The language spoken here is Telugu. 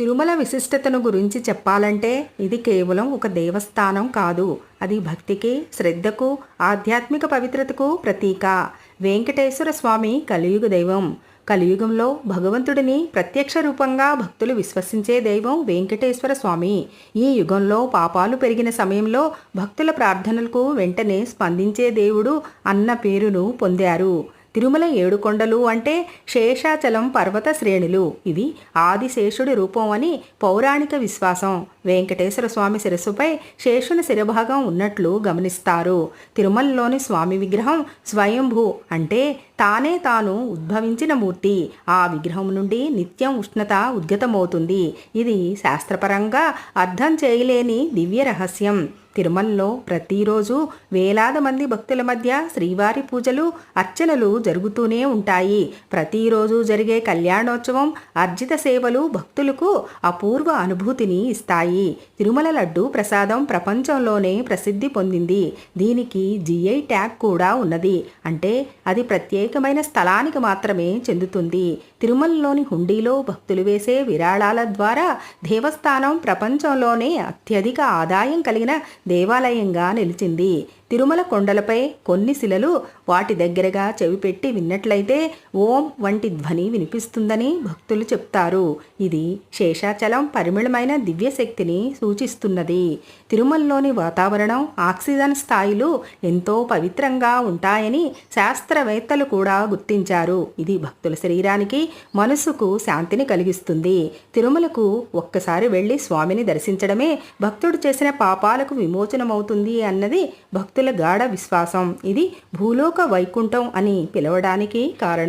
తిరుమల విశిష్టతను గురించి చెప్పాలంటే ఇది కేవలం ఒక దేవస్థానం కాదు. అది భక్తికి, శ్రద్ధకు, ఆధ్యాత్మిక పవిత్రతకు ప్రతీక. వెంకటేశ్వర స్వామి కలియుగ దైవం. కలియుగంలో భగవంతుడిని ప్రత్యక్ష రూపంగా భక్తులు విశ్వసించే దైవం వెంకటేశ్వర స్వామి. ఈ యుగంలో పాపాలు పెరిగిన సమయంలో భక్తుల ప్రార్థనలకు వెంటనే స్పందించే దేవుడు అన్న పేరును పొందారు. తిరుమల ఏడుకొండలు అంటే శేషాచలం పర్వత శ్రేణులు. ఇవి ఆదిశేషుడి రూపం అని పౌరాణిక విశ్వాసం. వెంకటేశ్వర స్వామి శిరస్సుపై శేషుని శిరభాగం ఉన్నట్లు గమనిస్తారు. తిరుమలలోని స్వామి విగ్రహం స్వయంభూ అంటే తానే తాను ఉద్భవించిన మూర్తి. ఆ విగ్రహం నుండి నిత్యం ఉష్ణత ఉద్గతమవుతుంది. ఇది శాస్త్రపరంగా అర్థం చేయలేని దివ్య రహస్యం. తిరుమలలో ప్రతిరోజు వేలాది మంది భక్తుల మధ్య శ్రీవారి పూజలు, అర్చనలు జరుగుతూనే ఉంటాయి. ప్రతిరోజు జరిగే కళ్యాణోత్సవం, అర్జిత సేవలు భక్తులకు అపూర్వ అనుభూతిని ఇస్తాయి. తిరుమల లడ్డు ప్రసాదం ప్రపంచంలోనే ప్రసిద్ధి పొందింది. దీనికి జిఐ ట్యాగ్ కూడా ఉన్నది. అంటే అది ప్రత్యేకమైన స్థలానికి మాత్రమే చెందుతుంది. తిరుమలలోని హుండీలో భక్తులు వేసే విరాళాల ద్వారా దేవస్థానం ప్రపంచంలోనే అత్యధిక ఆదాయం కలిగిన దేవాలయంగా నిలిచింది. తిరుమల కొండలపై కొన్ని శిలలు వాటి దగ్గరగా చెవిపెట్టి విన్నట్లయితే ఓం వంటి ధ్వని వినిపిస్తుందని భక్తులు చెప్తారు. ఇది శేషాచలం పరిమళమైన దివ్యశక్తిని సూచిస్తున్నది. తిరుమలలోని వాతావరణం, ఆక్సిజన్ స్థాయిలు ఎంతో పవిత్రంగా ఉంటాయని శాస్త్రవేత్తలు కూడా గుర్తించారు. ఇది భక్తుల శరీరానికి, మనసుకు శాంతిని కలిగిస్తుంది. తిరుమలకు ఒక్కసారి వెళ్ళి స్వామిని దర్శించడమే భక్తుడు చేసిన పాపాలకు విమోచనమవుతుంది అన్నది భక్తుల గాఢ విశ్వాసం. ఇది భూలోక వైకుంఠం అని పిలవడానికి కారణం.